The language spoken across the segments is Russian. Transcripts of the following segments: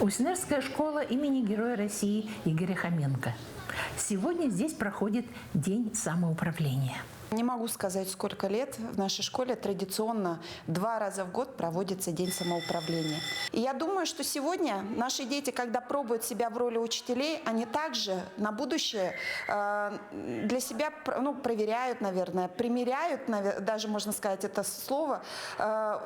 Уснерская школа имени Героя России Игоря Хоменко. Сегодня здесь проходит День самоуправления. Не могу сказать, сколько лет. В нашей школе традиционно 2 раза в год проводится День самоуправления. И я думаю, что сегодня наши дети, когда пробуют себя в роли учителей, они также на будущее для себя проверяют, наверное, примеряют, даже можно сказать это слово,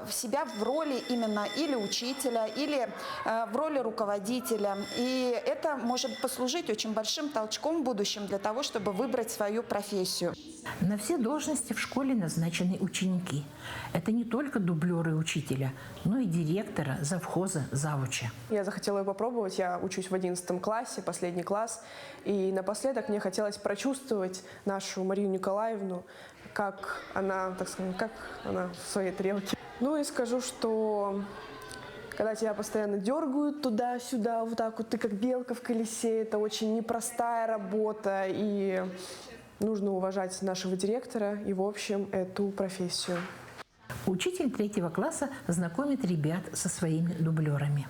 себя в роли именно или учителя, или в роли руководителя. И это может послужить очень большим толчком в будущем для того, чтобы выбрать свою профессию. На все должности в школе назначены ученики. Это не только дублеры учителя, но и директора, завхоза, завуча. Я захотела ее попробовать. Я учусь в 11 классе, последний класс. И напоследок мне хотелось прочувствовать нашу Марию Николаевну, как она, так скажем, как она в своей тарелке. Ну и скажу, что когда тебя постоянно дергают туда-сюда, вот так вот, ты как белка в колесе, это очень непростая работа, и нужно уважать нашего директора и, в общем, эту профессию. Учитель 3 класса знакомит ребят со своими дублерами.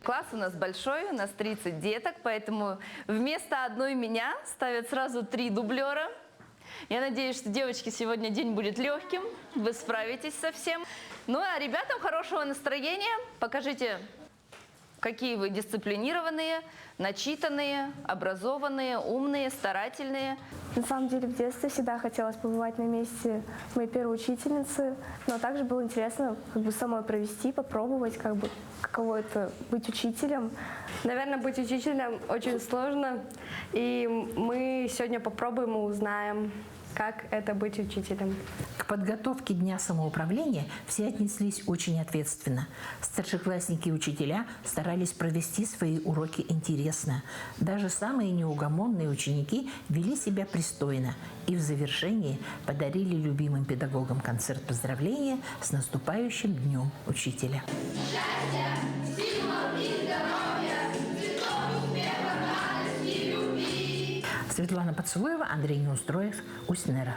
Класс у нас большой, у нас 30 деток, поэтому вместо одной меня ставят сразу 3 дублера. Я надеюсь, что, девочки, сегодня день будет легким, вы справитесь со всем. Ну а ребятам хорошего настроения, покажите, какие вы дисциплинированные, начитанные, образованные, умные, старательные. На самом деле в детстве всегда хотелось побывать на месте моей первой учительницы, но также было интересно самой провести, попробовать, каково это быть учителем. Наверное, быть учителем очень сложно, и мы сегодня попробуем и узнаем, как это быть учителем. К подготовке Дня самоуправления все отнеслись очень ответственно. Старшеклассники и учителя старались провести свои уроки интересно. Даже самые неугомонные ученики вели себя пристойно и в завершении подарили любимым педагогам концерт поздравления с наступающим Днем Учителя. Счастья, сил и здоровья, цветов успеха, радости и любви. Светлана Поцелуева, Андрей Неустроев, Уснера.